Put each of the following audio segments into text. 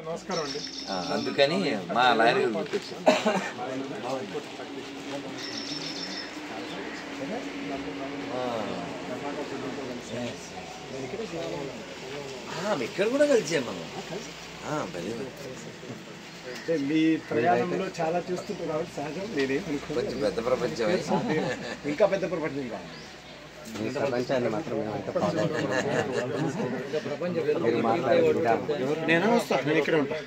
నమస్కారం అండి. అందుకని మా లాయర్ గారు గుర్తొచ్చారు. ఇక్కడ కూడా కలిసాం మనం. అంటే మీ ప్రయాణంలో చాలా చూస్తుంటారు కాబట్టి సహజం. కొంచెం పెద్ద ప్రపంచమే, ఇంకా పెద్ద ప్రపంచం కావాలి. ప్రపంచాన్ని మాత్రం నేను వస్తాను, నేను ఇక్కడే ఉంటాను.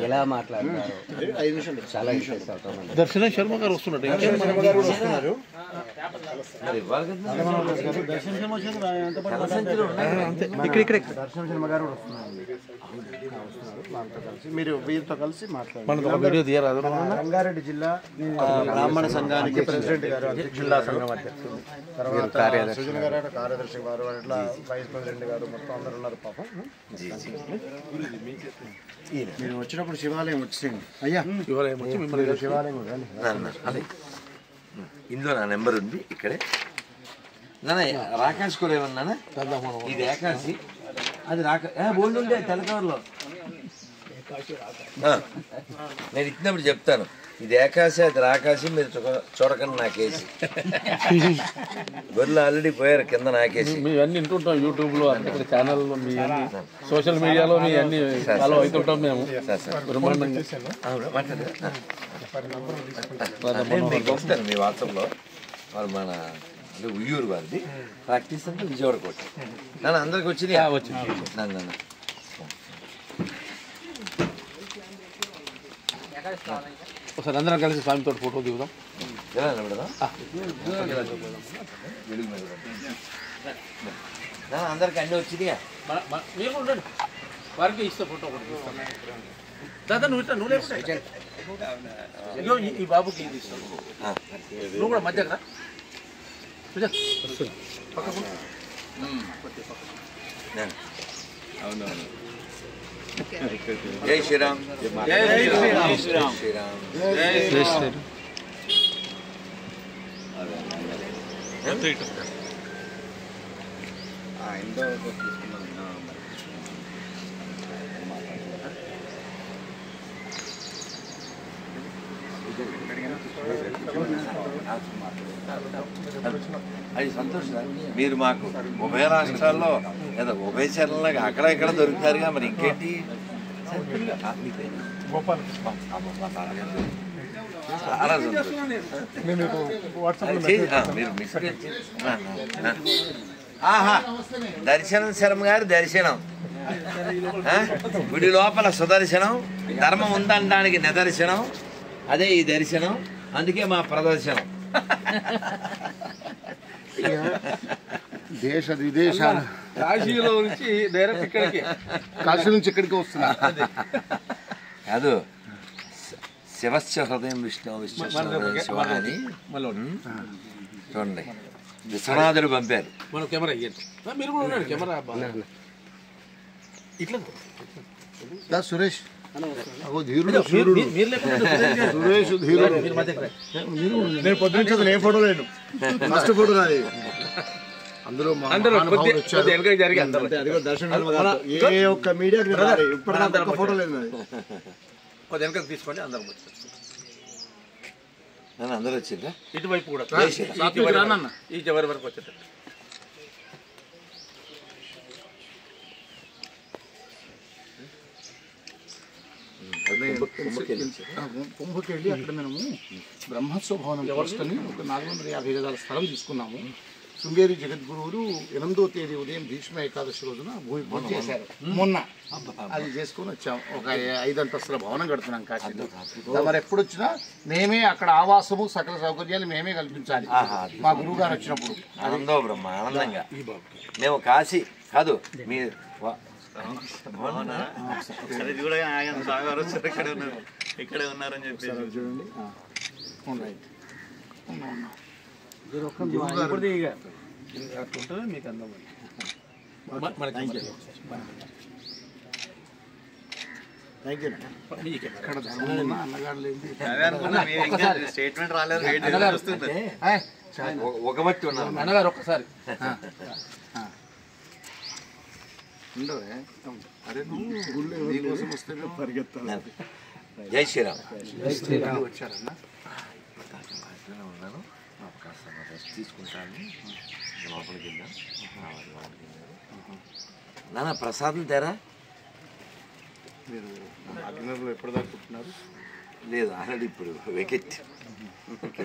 ఎలా మాట్లాడతారు? 5 నిమిషాలు చాలా ఇంట్రెస్ట్ అవుతాం. దర్శనం శర్మ గారు వస్తున్నారు. దర్శన శర్మ గారు కూడా వస్తున్నారు. మీరు వీరితో కలిసి మాట్లాడారు. రంగారెడ్డి జిల్లా బ్రాహ్మణ సంఘానికి ప్రెసిడెంట్ గారు, జిల్లా సంఘం అధ్యక్షుడు, తర్వాత సృజన గారు కార్యదర్శి గారు, అట్లా వైస్ ప్రెసిడెంట్ గారు, మొత్తం అందరు ఉన్నారు. పాపం మీరు వచ్చినప్పుడు శివాలయం వచ్చేయండి. అయ్యా శివాలయం వచ్చి మిమ్మల్ని శివాలయం అదే ఇందులో నా నెంబర్ ఉంది. ఇక్కడే నాన్న రాకాశ్ కూడా ఏమన్నా ఇది ఏకాశి, అది బోల్డ్ ఉండే తెల్లకవర్లో నేను ఇచ్చినప్పుడు చెప్తాను. ఇది ఏకాశి, అది రాకాశి, మీరు చూడకండి నాకేసి. గొర్రెలు ఆల్రెడీ పోయారు కింద నాకేసి. మీ అన్ని వింటుంటాం యూట్యూబ్లో, అక్కడ ఛానల్లో, మీ అన్ని సోషల్ మీడియాలో మీ అన్ని ఫాలో అవుతుంటాం మేము. మీకు వస్తాను మీ వాట్సాప్లో. వాళ్ళు మన అంటే ఉయ్యూరు వాళ్ళది, ప్రాక్టీస్ అంటే విజయవాడ కోట. నన్ను అందరికి వచ్చింది నన్ను ఒకసారి అందరం కలిసి స్వామితో ఫోటో దిగుదాం. ఎలా నిలబడదాం? అందరికి అన్నీ వచ్చినాయా? మేము ఉండండి, వారికి ఇస్తే ఫోటో దాదా నువ్వు ఇట్లా నువ్వు లేకుండా ఈ బాబుకి ఇది ఇస్తాను. నువ్వు కూడా మధ్య కదా అవునవును. జై శ్రీరామ్. జై శ్రీరామ్. శ్రీరామ్. అది సంతోషం. మీరు మాకు ఉభయ రాష్ట్రాల్లో లేదా ఉభయ చరణలాగా అక్కడ ఇక్కడ దొరుకుతారుగా, మరి ఇంకేంటి? చాలా సంతోషం. మీరు మిస్ ఆహా దర్శనం శర్మ గారి దర్శనం, గుడి లోపల సుదర్శనం, ధర్మం ఉందనడానికి నిదర్శనం, అదే ఈ దర్శనం. అందుకే మా ప్రదర్శనం. దేశ విదేశాలు, కాశీలో నుంచి డైరెక్ట్ ఇక్కడికి, కాశీ నుంచి ఇక్కడికి వస్తున్నా కాదు. శివస్య హృదయం విష్ణు విష్ణు శివ అని చూడండి, విశ్వనాథుడు పంపారు. మనం కెమెరా ఇయ్యండి, మీరు కూడా ఉండండి. కెమెరా ఇట్లా సురేష్ ధీరుడు, సురేష్ ధీరుడు. నేను పొద్దున ఏ ఫోటో లేను, ఫస్ట్ ఫోటో నాది. అందులో ఏ ఒక్క మీడియాకి ఇప్పటిదాకా ఫోటో లేదు నాది. కొద్ది వెనక తీసుకోండి. అందరం నన్ను అందరూ వచ్చిందా? ఇటువైపు కూడా ఈ చివరి వరకు వచ్చేటట్టు. కుంభకి వెళ్ళి అక్కడ మేము బ్రహ్మోత్సవ భవనం వ్యవస్థని ఒక 450 గజాల స్థలం తీసుకున్నాము. శృంగేరి జగద్గురువులు 8వ తేదీ ఉదయం భీష్మ ఏకాదశి రోజున భూమి పూజ చేశారు. మొన్న అది చేసుకుని వచ్చాం. ఒక 5 అంతస్తుల భవనం కడుతున్నాం కాశీలో. మరి ఎప్పుడు వచ్చినా మేమే అక్కడ ఆవాసము సకల సౌకర్యాలు మేమే కల్పించాలి. మా గురువు గారు వచ్చినప్పుడు ఆనందో బ్రహ్మ ఆనందంగా. మేము కాశీ కాదు, మీ ఇక్కడే ఉన్నారని చెప్పి చూడండి. మీకు అందం స్టేట్మెంట్ రాలేదు. ఒక బట్టి ఉన్నారు అన్నగారు ఒక్కసారి ఉండవే అరే నువ్వు గుళ్ళు నీకోసం వస్తే పరిగెత్తాలి. జై శ్రీరామ్. వచ్చారన్నా ఉన్నాను రెస్ట్ తీసుకుంటాను. లోపలికి వెళ్ళాం. నాన్న ప్రసాదం తేరా. మీరు అగ్నర్లో ఎప్పటిదాకా ఉంటున్నారు? లేదు ఆల్రెడీ ఇప్పుడు వెకెట్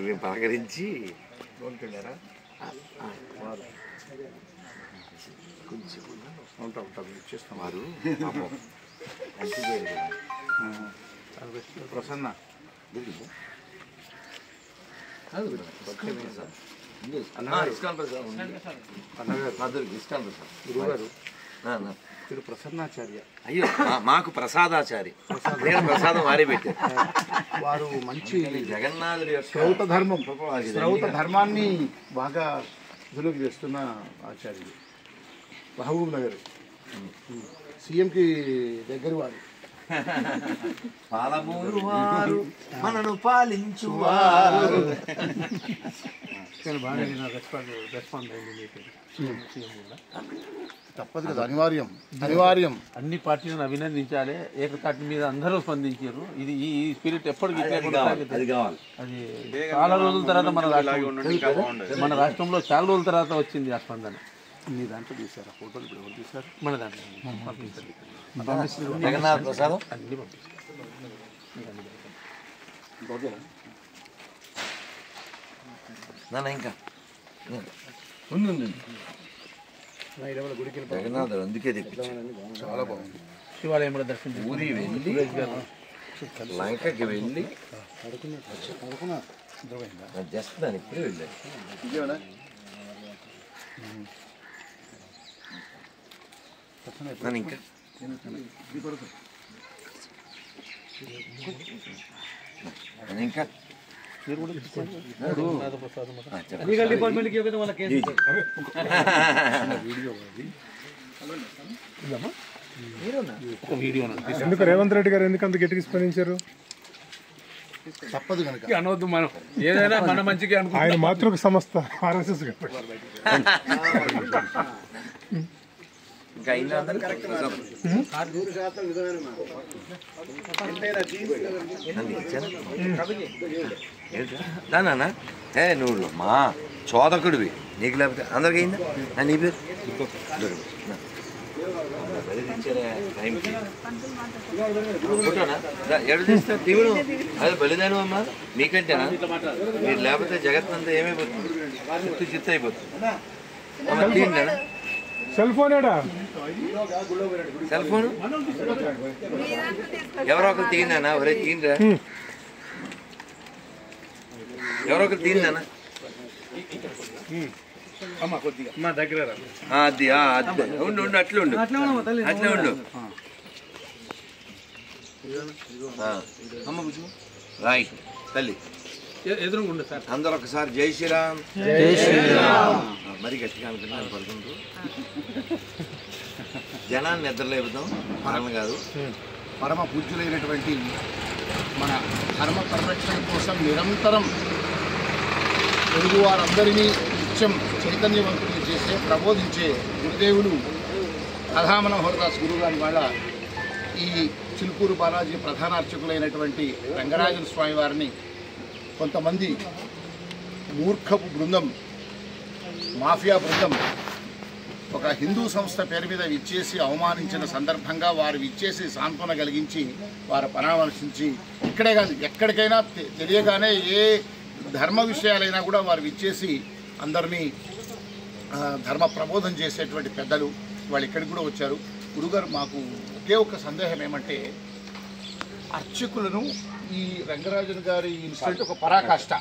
మేము పలకరించి లోన్కి వెళ్ళారా? కొంచెం ఉంటాం ఇచ్చేస్తాం. వారు ప్రసన్న ఇస్కాన్ ప్రసాద్ ఇస్కాన్ ప్రసాద్ గురువుగారు నాన్న మీరు ప్రసన్నాచార్య. అయ్యో మాకు ప్రసాదాచారి. నేను ప్రసాదం వారే పెట్టారు. వారు మంచి జగన్నాథుడి యొక్క శ్రౌత ధర్మాన్ని బాగా విలువ చేస్తున్న ఆచార్యులు. మహబూబ్ నగర్ సీఎంకి దగ్గర వారు. పాలమూరు వారు మనను పాలించువారు. తప్పదు కదా, అనివార్యం. అన్ని పార్టీలను అభినందించాలి. ఏకతాటి మీద అందరూ స్పందించారు. ఇది ఈ స్పిరిట్ ఎప్పటికీ అది కావాలి. అది చాలా రోజుల తర్వాత మన రాష్ట్రంలో చాలా రోజుల తర్వాత వచ్చింది ఆ స్పందన. మీ దాంట్లో తీశారు ఫోటోలు, ఇప్పుడు ఎవరు తీశారు? మన దాంట్లో జగన్నాథ ప్రసాదం అన్ని పంపిస్తారు. నాన్న ఇంకా ఉంది జగన్నాథుడు అందుకే తెప్పించాను. చాలా బాగుంది. శివాలయం కూడా దర్శనం ఊరి వెళ్ళి లంకకి వెళ్ళి జస్ట్ దాని ఇప్పుడే వెళ్ళాను. నన్ను ఇంకా ఇంకా ఎందుకు రేవంత్ రెడ్డి గారు ఎందుకు అంత గట్టిగా స్పందించారు? తప్పదు కనుక అనవద్దు. మనం ఏదైనా మన మంచిగా అనుకో. ఆయన మాతృక సంస్థ RSS ఇంకా అయిందా? దానా ఏ నువ్వు మా చోదకుడివి, నీకు లేకపోతే అందరికి అయిందా? నీ పేరు ఎడు తీస్తా తీవుడు అదే బలిదానం అమ్మా మీకంటేనా? మీరు లేకపోతే జగత్తంతా ఏమైపోతుంది? చిత్తు చిత్త అయిపోతుంది. తీయండి సెల్ ఫోన్ సెల్ ఫోన్ ఎవరో ఒకరు తీయిందన్నా. ఒరే తీయండిరా, ఎవరో ఒకరు తీయిందన్నా. అది ఉండు ఉండు అట్లా ఉండు అట్లా ఉండు. రైట్ తల్లి ఎదురుగుండు సార్. అందరూ ఒకసారి జై శ్రీరామ్. మరి గట్టిగా అనుకున్నాను పడుకుంటూ జనాన్ని నిద్రలేపుతాం మనం కాదు. పరమ పూజ్యులైనటువంటి మన ధర్మ పరిరక్షణ కోసం నిరంతరం తెలుగు వారందరినీ నిత్యం చైతన్యవంతులు చేసే ప్రబోధించే గురుదేవులు రాధామనోహరదాస్ గురువు గారి వాళ్ళ ఈ చిలుకూరు బాలాజీ ప్రధాన అర్చకులైనటువంటి రంగరాజన్ స్వామి వారిని కొంతమంది మూర్ఖపు బృందం, మాఫియా బృందం ఒక హిందూ సంస్థ పేరు మీద విచ్చేసి అవమానించిన సందర్భంగా వారు విచ్చేసి సాంత్వన కలిగించి వారు పరామర్శించి ఇక్కడే కాదు ఎక్కడికైనా తెలియగానే ఏ ధర్మ విషయాలైనా కూడా వారు విచ్చేసి అందరినీ ధర్మ ప్రబోధం చేసేటువంటి పెద్దలు వాళ్ళు ఇక్కడికి కూడా వచ్చారు. గురుగారు మాకు ఒకే ఒక సందేహం ఏమంటే అర్చకులను ఈ రంగరాజన్ గారి ఇన్స్టిట్యూట్ ఒక పరాకాష్ట.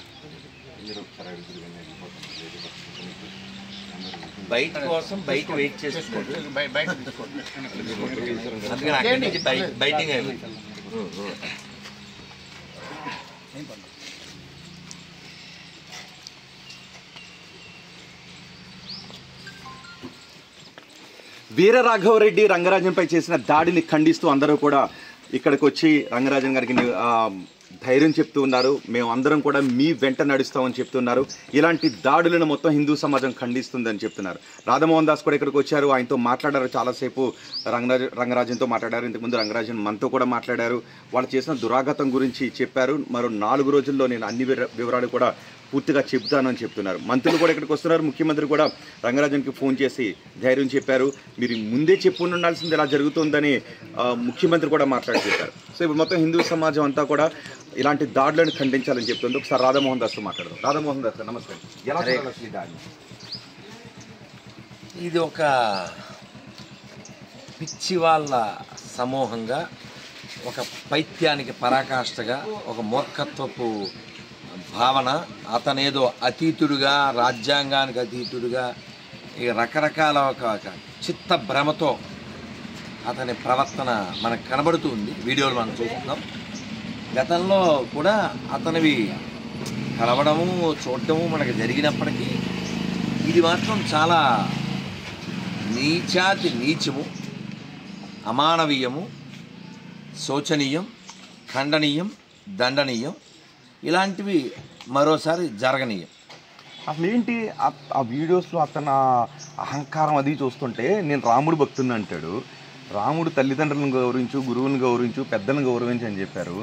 బయట కోసం బయట వెయిట్ చేసుకోండి, బయట తీసుకోండి. అందుకని అక్కడి నుంచి బయటికి వీరరాఘవరెడ్డి రంగరాజన్పై చేసిన దాడిని ఖండిస్తూ అందరూ కూడా ఇక్కడికి వచ్చి రంగరాజన్ గారికి ధైర్యం చెప్తూ ఉన్నారు. మేము అందరం కూడా మీ వెంట నడుస్తామని చెప్తున్నారు. ఇలాంటి దాడులను మొత్తం హిందూ సమాజం ఖండిస్తుందని చెప్తున్నారు. రాధామోహన్ దాస్ కూడా ఇక్కడికి వచ్చారు. ఆయనతో మాట్లాడారు. చాలాసేపు రంగరాజన్తో మాట్లాడారు. ఇంతకుముందు రంగరాజన్ మనతో కూడా మాట్లాడారు. వాళ్ళు చేసిన దురాఘాతం గురించి చెప్పారు. మరో 4 రోజుల్లో నేను అన్ని వివరాలు కూడా పూర్తిగా చెబుతానని చెప్తున్నారు. మంత్రులు కూడా ఇక్కడికి వస్తున్నారు. ముఖ్యమంత్రి కూడా రంగరాజన్కి ఫోన్ చేసి ధైర్యం చెప్పారు. మీరు ముందే చెప్పుకుని ఉండాల్సింది ఇలా జరుగుతుందని ముఖ్యమంత్రి కూడా మాట్లాడి చెప్పారు. సో ఇప్పుడు మొత్తం హిందూ సమాజం అంతా కూడా ఇలాంటి దాడులను ఖండించాలని చెప్తుంది. ఒకసారి రాధామోహన్ దాస్తో మాట్లాడదాం. రాధామోహన్ దాస్ గారు నమస్తే. ఎలా చూడాలి ఈ దాడిని? ఇది ఒక పిచ్చి వాళ్ళ సమూహంగా, ఒక పైత్యానికి పరాకాష్ఠగా, ఒక మూర్ఖత్వపు భావన, అతనేదో అతీతుడుగా, రాజ్యాంగానికి అతీతుడుగా, ఈ రకరకాల ఒక చిత్త భ్రమతో అతని ప్రవర్తన మనకు కనబడుతుంది. వీడియోలు మనం చూస్తున్నాం. గతంలో కూడా అతనివి కలవడము, చూడటము మనకు జరిగినప్పటికీ ఇది మాత్రం చాలా నీచాతి నీచము, అమానవీయము, శోచనీయం, ఖండనీయం, దండనీయం. ఇలాంటివి మరోసారి జరగనీయం. అసలు ఏంటి ఆ వీడియోస్లో అతను అహంకారం అది చూస్తుంటే నేను రాముడు భక్తుని అంటాడు. రాముడు తల్లిదండ్రులను గౌరవించు, గురువుని గౌరవించు, పెద్దలను గౌరవించు అని చెప్పారు.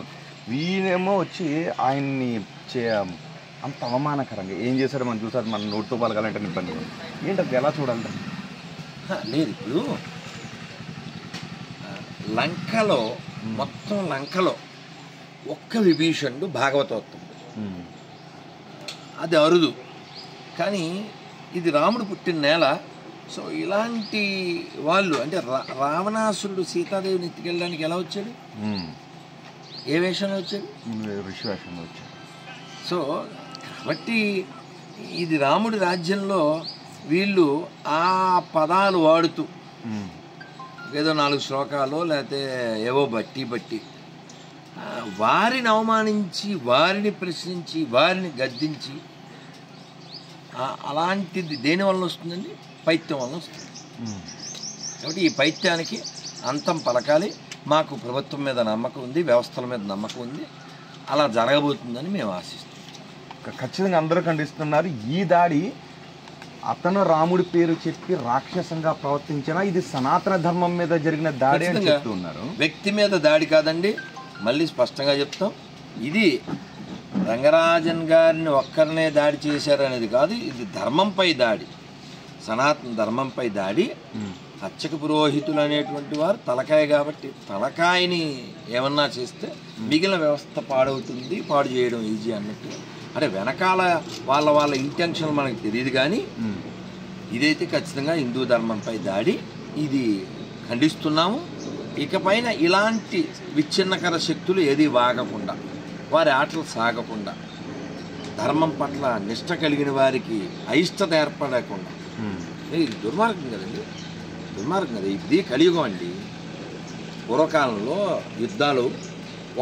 వీనేమో వచ్చి ఆయన్ని అంత అవమానకరంగా ఏం చేశారో మనం చూసారు. మన నోటితో పలకాలంటే ఇబ్బంది. ఏంటి అది ఎలా చూడాలి? లేదు, ఇప్పుడు లంకలో మొత్తం లంకలో ఒక్క విభీషణుడు భాగవతోత్తముడు. అది అరుదు. కానీ ఇది రాముడు పుట్టిన నేల. సో ఇలాంటి వాళ్ళు అంటే రావణాసురుడు సీతాదేవిని ఎత్తుకెళ్ళడానికి ఎలా వచ్చాడు? ఏ వేషంలో వచ్చాడు? ఋషి వేషంలో వచ్చాడు. సో కాబట్టి ఇది రాముడి రాజ్యంలో వీళ్ళు ఆ పదాలు వాడుతూ ఏదో 4 శ్లోకాలు లేకపోతే ఏవో బట్టి వారిని అవమానించి, వారిని ప్రశ్నించి, వారిని గద్దించి, అలాంటిది దేనివల్ల వస్తుందండి? పైత్యం వల్ల వస్తుంది. కాబట్టి ఈ పైత్యానికి అంతం పలకాలి. మాకు ప్రభుత్వం మీద నమ్మకం ఉంది, వ్యవస్థల మీద నమ్మకం ఉంది. అలా జరగబోతుందని మేము ఆశిస్తున్నాం. ఖచ్చితంగా అందరూ ఖండిస్తున్నారు. ఈ దాడి అతను రాముడి పేరు చెప్పి రాక్షసంగా ప్రవర్తించినా ఇది సనాతన ధర్మం మీద జరిగిన దాడి అని చెప్తున్నారు. వ్యక్తి మీద దాడి కాదండి. మళ్ళీ స్పష్టంగా చెప్తాం, ఇది రంగరాజన్ గారిని ఒక్కరినే దాడి చేశారనేది కాదు. ఇది ధర్మంపై దాడి, సనాతన ధర్మంపై దాడి. అర్చక పురోహితులు అనేటువంటి వారు తలకాయ కాబట్టి తలకాయని ఏమన్నా చేస్తే మిగిలిన వ్యవస్థ పాడవుతుంది. పాడు చేయడం ఈజీ అన్నట్టు. అంటే వెనకాల వాళ్ళ ఇంటెన్షన్ మనకు తెలియదు. కానీ ఇదైతే ఖచ్చితంగా హిందూ ధర్మంపై దాడి. ఇది ఖండిస్తున్నాము. ఇకపైన ఇలాంటి విచ్ఛిన్నకర శక్తులు ఏది వాగకుండా, వారి ఆటలు సాగకుండా, ధర్మం పట్ల నిష్ట కలిగిన వారికి అయిష్టత ఏర్పడకుండా. ఇది దుర్మార్గం కదండి, దుర్మార్గం కదా. ఇది కలియుగం అండి. పూర్వకాలంలో యుద్ధాలు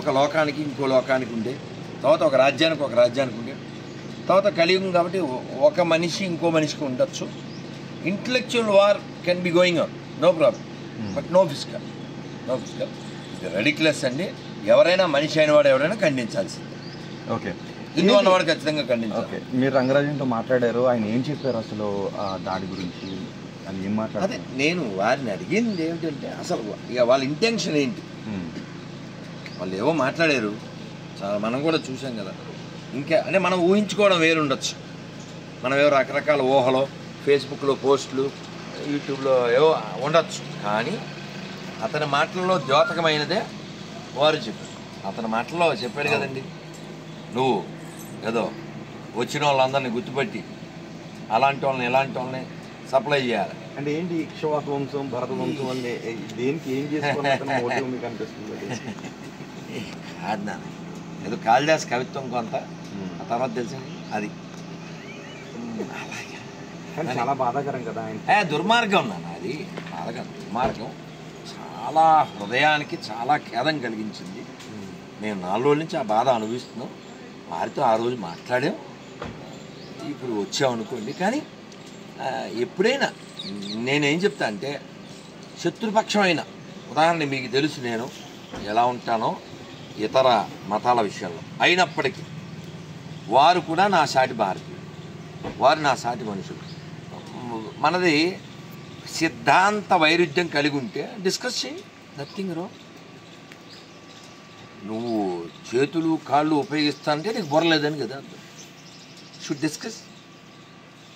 ఒక లోకానికి ఇంకో లోకానికి ఉండే, తర్వాత ఒక రాజ్యానికి ఉండే, తర్వాత కలియుగం కాబట్టి ఒక మనిషి ఇంకో మనిషికి ఉండొచ్చు. Intellectual war can be going on, no problem. But no physical. ఇది రెడిక్యులస్ అండి. ఎవరైనా మనిషి అయిన వాడు ఎవరైనా ఖండించాల్సిందే. ఓకే, హిందూ అన్నవాడు ఖచ్చితంగా ఖండించాలి. ఓకే, మీరు రంగరాజన్తో మాట్లాడారు. ఆయన ఏం చెప్పారు అసలు ఆ దాడి గురించి? అని ఏం మాట్లాడారు? అదే నేను వారిని అడిగింది ఏమిటంటే అసలు ఇక వాళ్ళ ఇంటెన్షన్ ఏంటి? వాళ్ళు ఏవో మాట్లాడారు, చాలా మనం కూడా చూసాం కదా. ఇంకా అంటే మనం ఊహించుకోవడం వేరుండొచ్చు. మనం ఏవో రకరకాల ఊహలో, ఫేస్బుక్లో పోస్టులు, యూట్యూబ్లో ఏవో ఉండొచ్చు. కానీ అతని మాటల్లో ద్యోతకమైనదే వారు చెప్పారు. అతని మాటల్లో చెప్పాడు కదండి, నువ్వు ఏదో వచ్చిన వాళ్ళందరినీ గుర్తుపట్టి అలాంటి వాళ్ళని ఇలాంటి వాళ్ళని సప్లై చేయాలి. అంటే ఏంటి ఇక్ష్వాక వంశం, భరత వంశం అని దేనికి ఏం చేసుకోవాలి మీకు అనిపిస్తుంది? కాదు నాన్న, ఏదో కాళిదాస్ కవిత్వం కొంత, ఆ తర్వాత తెలిసింది అది. కానీ చాలా బాధాకరం కదా ఆయన. దుర్మార్గం నాన్న, అది బాధాకరం, దుర్మార్గం. చాలా హృదయానికి చాలా ఖేదం కలిగించింది. మేము 4 రోజుల నుంచి ఆ బాధ అనుభవిస్తున్నాం. వారితో ఆ రోజు మాట్లాడాం, ఇప్పుడు వచ్చామనుకోండి. కానీ ఎప్పుడైనా నేనేం చెప్తా అంటే, శత్రుపక్షం అయినా, ఉదాహరణ మీకు తెలుసు, నేను ఎలా ఉంటానో ఇతర మతాల విషయంలో, అయినప్పటికీ వారు కూడా నా సాటి భారతీయులు, వారు నా సాటి మనుషులు. మనది సిద్ధాంత వైరుధ్యం కలిగి ఉంటే డిస్కస్ చేయి, నథింగ్ రో. నువ్వు చేతులు కాళ్ళు ఉపయోగిస్తానంటే నీకు బొరలేదని కదా, షుడ్ డిస్కస్.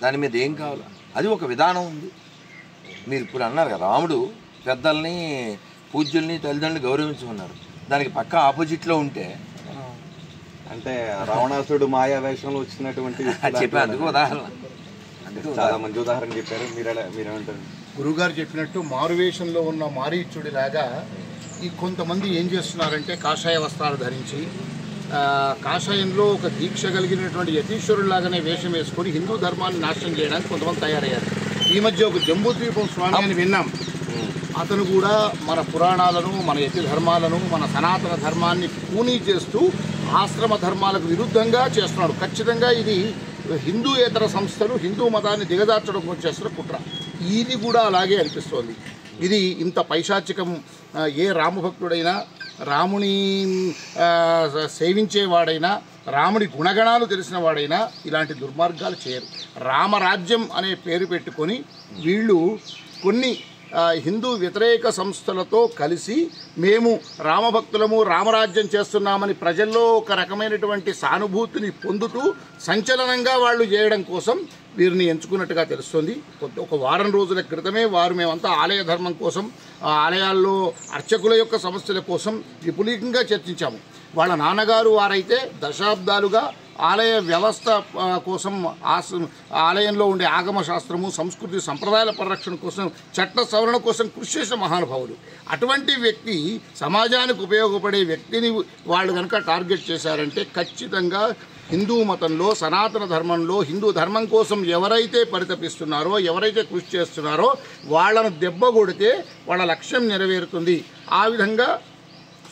దాని మీద ఏం కావాలో అది ఒక విధానం ఉంది. మీరు ఇప్పుడు అన్నారు కదా, రాముడు పెద్దల్ని పూజ్యుల్ని తల్లిదండ్రులు గౌరవించుకున్నారు. దానికి పక్క ఆపోజిట్లో ఉంటే అంటే రావణాసుడు మాయా వేషంలో వచ్చినటువంటి చెప్పాను, అందుకు ఉదాహరణ. చాలా మంచి ఉదాహరణ చెప్పారు. మీరేమంటారు? గురువుగారు చెప్పినట్టు మారువేషంలో ఉన్న మారీచుడిలాగా ఈ కొంతమంది ఏం చేస్తున్నారంటే కాషాయ వస్త్రాలు ధరించి కాషాయంలో ఒక దీక్ష కలిగినటువంటి యతీశ్వరులాగానే వేషం వేసుకొని హిందూ ధర్మాన్ని నాశనం చేయడానికి కొంతమంది తయారయ్యారు. ఈ మధ్య ఒక జంబూద్వీపం స్వామి అని విన్నాం. అతను కూడా మన పురాణాలను, మన యతి ధర్మాలను, మన సనాతన ధర్మాన్ని పూనీ చేస్తూ ఆశ్రమ ధర్మాలకు విరుద్ధంగా చేస్తున్నాడు. ఖచ్చితంగా ఇది హిందూయేతర సంస్థలు హిందూ మతాన్ని దిగజార్చడం చేస్తున్న కుట్ర. ఇది కూడా అలాగే అనిపిస్తోంది. ఇది ఇంత పైశాచికం. ఏ రామభక్తుడైనా, రాముని సేవించేవాడైనా, రాముడి గుణగణాలు తెలిసిన వాడైనా ఇలాంటి దుర్మార్గాలు చేయరు. రామరాజ్యం అనే పేరు పెట్టుకొని వీళ్ళు కొన్ని హిందూ వ్యతిరేక సంస్థలతో కలిసి మేము రామభక్తులము, రామరాజ్యం చేస్తున్నామని ప్రజల్లో ఒక రకమైనటువంటి సానుభూతిని పొందుతూ సంచలనంగా వాళ్ళు చేయడం కోసం వీరిని ఎంచుకున్నట్టుగా తెలుస్తుంది. ఒక వారం రోజుల క్రితమే మేమంతా ఆలయ ధర్మం కోసం, ఆలయాల్లో అర్చకుల యొక్క సమస్యల కోసం విపులంగా చర్చించాము. వాళ్ళ నాన్నగారు వారైతే దశాబ్దాలుగా ఆలయ వ్యవస్థ కోసం, ఆలయంలో ఉండే ఆగమ శాస్త్రము, సంస్కృతి, సంప్రదాయాల పరిరక్షణ కోసం, చట్ట సవరణ కోసం కృషి చేసిన మహానుభావులు. అటువంటి వ్యక్తి, సమాజానికి ఉపయోగపడే వ్యక్తిని వాళ్ళు కనుక టార్గెట్ చేశారంటే ఖచ్చితంగా హిందూ మతంలో, సనాతన ధర్మంలో, హిందూ ధర్మం కోసం ఎవరైతే పరితపిస్తున్నారో, ఎవరైతే కృషి చేస్తున్నారో వాళ్ళను దెబ్బ కొడితే వాళ్ళ లక్ష్యం నెరవేరుతుంది. ఆ విధంగా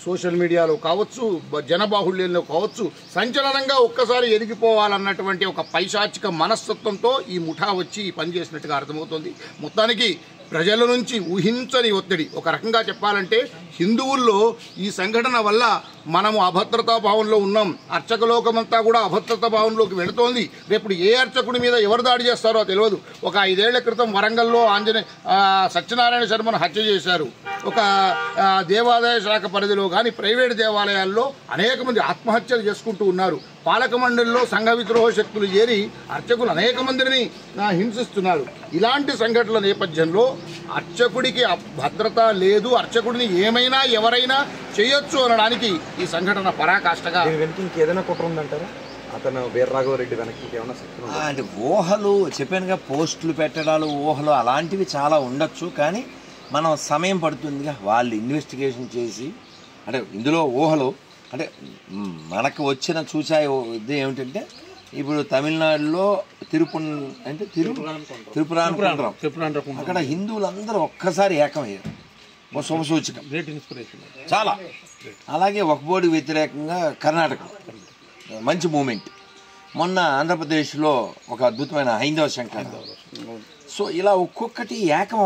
సోషల్ మీడియాలో కావచ్చు, జనబాహుళ్యంలో కావచ్చు, సంచలనంగా ఒక్కసారి ఎదిగిపోవాలన్నటువంటి ఒక పైశాచిక మనస్తత్వంతో ఈ ముఠా వచ్చి ఈ పని చేసినట్టుగా అర్థమవుతుంది. మొత్తానికి ప్రజల నుంచి ఊహించని ఒత్తిడి. ఒక రకంగా చెప్పాలంటే హిందువుల్లో ఈ సంఘటన వల్ల మనము అభద్రతా భావంలో ఉన్నాం. అర్చకలోకమంతా కూడా అభద్రతా భావంలోకి వెళుతోంది. రేపు ఏ అర్చకుడి మీద ఎవరు దాడి చేస్తారో తెలియదు. ఒక 5 ఏళ్ల క్రితం వరంగల్లో సత్యనారాయణ శర్మను హత్య చేశారు. ఒక దేవాదాయ శాఖ పరిధిలో కానీ ప్రైవేటు దేవాలయాల్లో అనేక మంది ఆత్మహత్యలు చేసుకుంటూ ఉన్నారు. పాలక మండలిలో సంఘ విద్రోహ శక్తులు చేరి అర్చకులు అనేక మందిని హింసిస్తున్నారు. ఇలాంటి సంఘటనల నేపథ్యంలో అర్చకుడికి భద్రత లేదు, అర్చకుడిని ఏమైనా ఎవరైనా చేయొచ్చు అనడానికి ఈ సంఘటన పరాకాష్ఠగా. వెనక ఇంకేదైనా కుట్ర ఉందంటారా? అతను వీరరాఘవరెడ్డి వెనక్కి ఏమైనా అంటే ఊహలు చెప్పానుగా, పోస్టులు పెట్టడాలు, ఊహలు అలాంటివి చాలా ఉండొచ్చు. కానీ మనం సమయం పడుతుందిగా వాళ్ళు ఇన్వెస్టిగేషన్ చేసి. అంటే ఇందులో ఊహలు అంటే మనకు వచ్చిన ఇది ఏమిటంటే, ఇప్పుడు తమిళనాడులో తిరుపురాంకురం అక్కడ హిందువులందరూ ఒక్కసారి ఏకమయ్యారు. శుభసూచకం, చాలా. అలాగే వక్ఫ్ వ్యతిరేకంగా కర్ణాటక మంచి మూమెంట్. మొన్న ఆంధ్రప్రదేశ్లో ఒక అద్భుతమైన హైందవ శంకర. సో ఇలా ఒక్కొక్కటి ఏకం